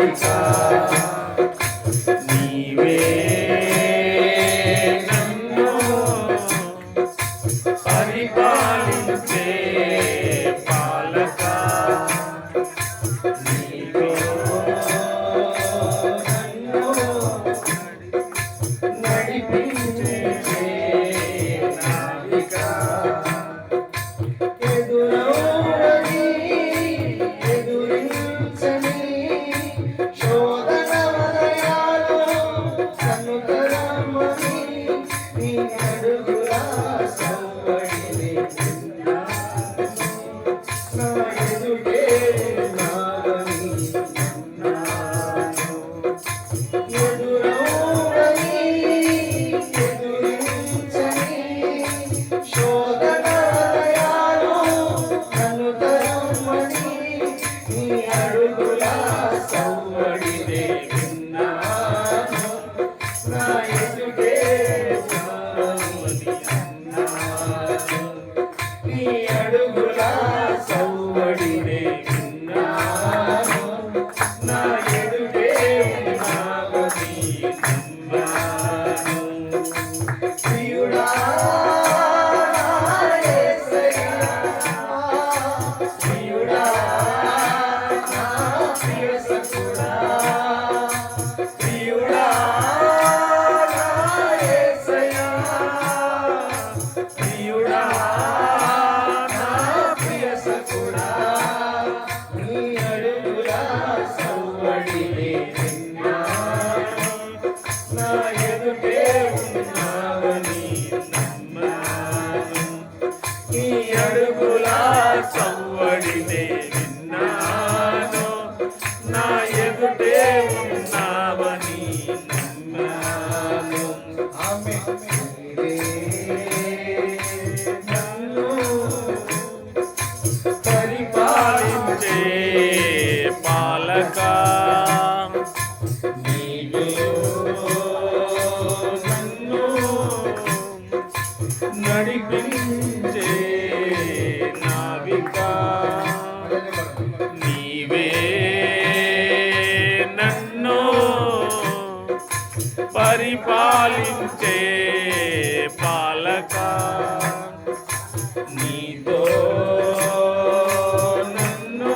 నావిక నీవే నన్ను పరిపాలించే పాలక నీవే నన్ను నడిపించే నావిక ఎదురౌని ఎదురించని శోధన వలయాలు నన్ను తరమని నీ అడుగుల సవ్వడిని నా ఎదుటే నావని ఎదురౌని ఎదురించని శోధన వలయాలు నన్ను తరమని నీ అడుగుల సవ్వడినే విన్నాను నా ఎదుటే నావని అన్నాను నీ అడుగుల సవ్వడినే విన్నాను నా ఎదుటే నావని నమ్మాను ప్రియుడా యేసయ్యా ప్రియుడా నా ప్రియ సఖుడా ప్రియుడా నా యేసయ్యా ప్రియుడా నా ప్రియ సఖుడా నీ అడుగుల సవ్వడినే విన్నాను నా ఎదుటే ఉన్నావని నమ్మాను నీ అడుగుల సవ్వడినే విన్నాను నా ఎదుటే ఉన్నావని నమ్మాను నీవే నన్ను పరిపాలించే పాలక నీవే నన్ను నడిపించే నావిక నీవే నన్ను పరిపాలించే పాలక నీతో నన్ను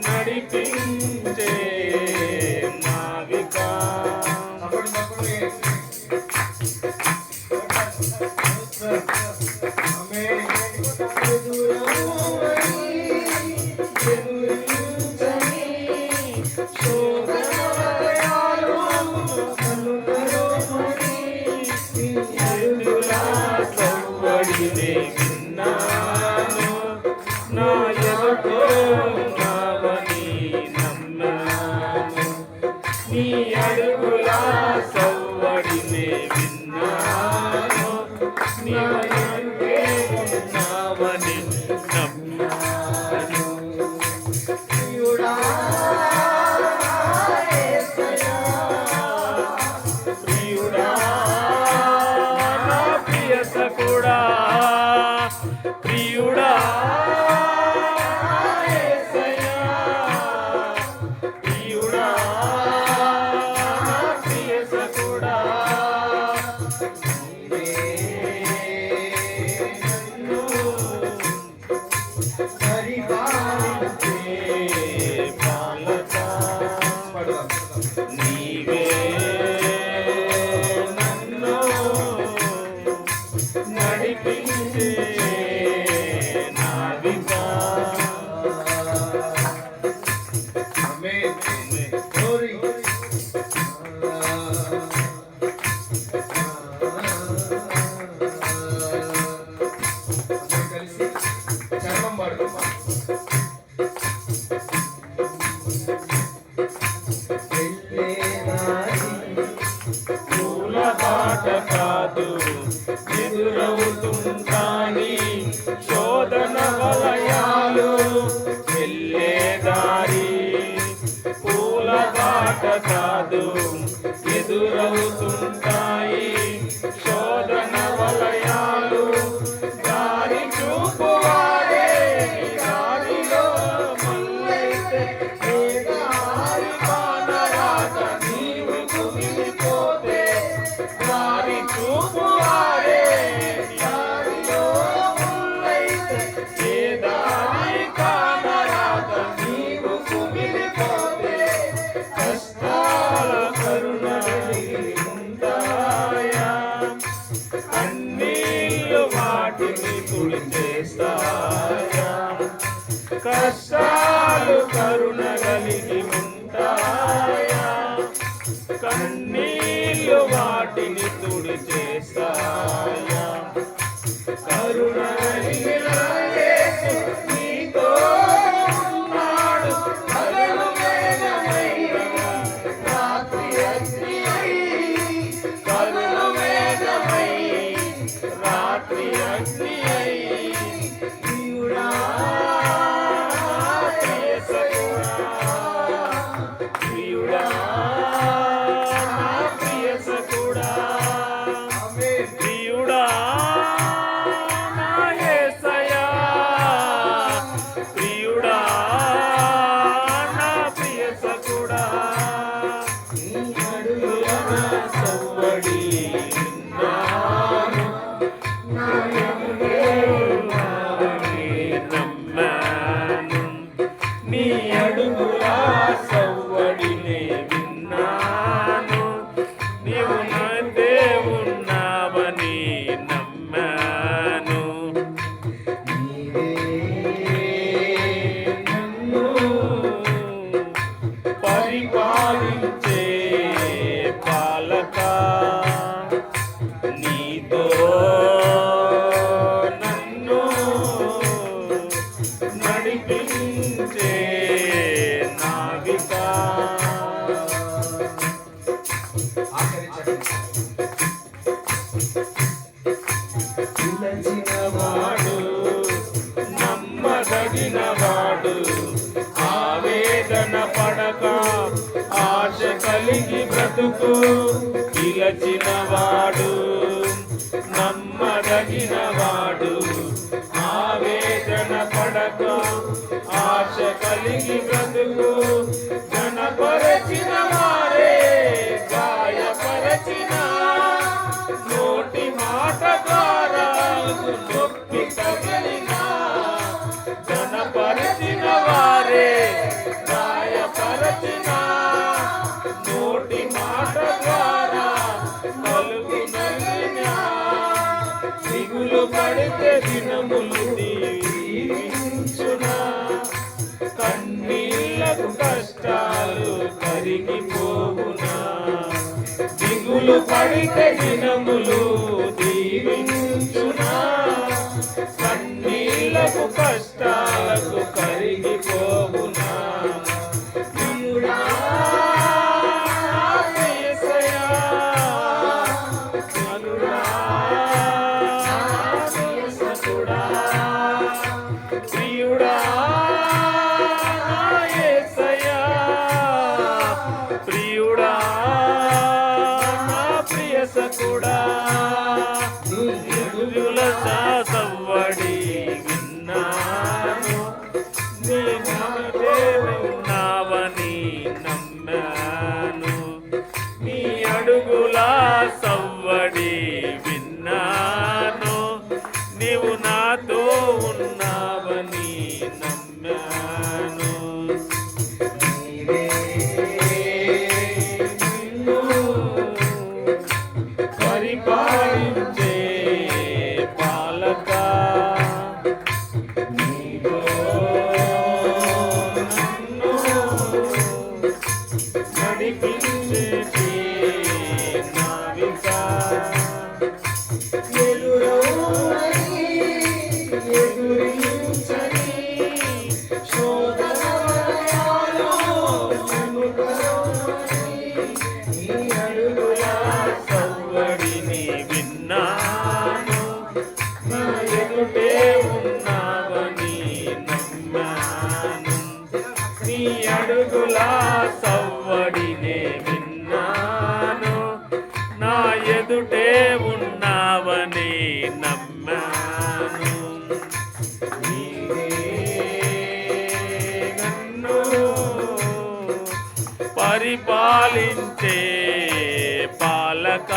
నడిపించే నావిక సవ్వడినే విన్నాను నా ఎదుటే ఉన్నావని నమ్మాను నీ అడుగుల సవ్వడినే విన్నాను నీ ఎదుటే ఉన్నావని నమ్మాను ప్రియుడా యేసయ్యా ప్రియుడా నా ప్రియ సఖుడా ప్రియుడా యేసయ్యా ప్రియుడా నా ప్రియ సఖుడా నీవే నన్ను పరిపాలించే పాలక నీవే నన్ను నడిపించే నావిక కలిసి చర్మం పడుకోమా పూల బాట కాదు ఎదురవుతుంటాని శోధన వలయాలు వెళ్ళే దారి పూల బాట కాదు ఎదురవుతుంటాయి శోధన వలయాలు దారి చూపువారే దారిలో మల్లైతే కష్టాలు కరుణ కలిగి ఉంటాయా, కన్నీళ్ళు వాటిని తుడి చేస్తాయా. కరుణ కలిగిన యేసు నీతో ఉన్నాడు, పగలు మేఘమయ్యగా రాత్రి అగ్ని అయి, పగలు మేఘమై రాత్రి అగ్ని అయి. ప్రియుడా ప్రియుడా నా ప్రియ సఖుడా, ప్రియుడా నా యేసయ్యా, ప్రియుడా నా ప్రియ సఖుడా. నీ అడుగుల సవ్వడి విన్నాను, నా ఎదురే ఉన్నావని నమ్మాను. నీ అడుగుల సవ్వడినే విన్నాను, నీవు నాదే ఉన్నావని నమ్మాను. నన్ను పరిపాలించే పాలక, నీతో నన్ను నడిపించే నావిక. పిలచినవాడు నమ్మదగినవాడు, ఆవేదన పడక ఆశ కలిగి బ్రతుకు. పిలచినవాడు నమ్మదగినవాడు, ఆవేదన పడక ఆశ కలిగి బ్రతుకు. జనపరచిన వారే గాయపరచిన, నోటి మాట ద్వారా నొప్పి తగిలిన. జనపరచిన వారే గాయపరచిన, నోటి మాట ద్వారా నలుగు నలిగిన. దిగులు పడితే దినములు దీవించునా, కన్నీళ్లకు కష్టాలు కరిగిపోవునా. దిగులు పడితే దినములు దీవించునా, కన్నీళ్లకు కష్టాలకు కరిగిపోవునా. ప్రియుడా యేసయ్యా, ప్రియుడా యేసయ్యా, ప్రియుడా యేసయ్యా, ప్రియుడా నా ప్రియ సఖుడా. ఎదురుల సవ్వడి విన్నాను, నీ నాటే ఉన్నావని నమ్మాను. నీ అడుగుల సవ్వడి విన్నాను, నీవు నాతో ఉన్నావని నమ్మాను. పరిపాలించే పాలక, నీతో నన్ను నడిపించే నావిక. ఎదురవుని ఎదురించని శోధన వలయాలు నన్ను కరుణి. నీ అడుగుల సవ్వడిని విన్నాను, నా ఎదుటే ఉన్నావని నమ్మాను. నీ అడుగుల సవ్వడినే విన్నాను, నా ఎదుటే ఉన్నావని నమ్మాను. నీవే నన్ను పరిపాలించే పాలక,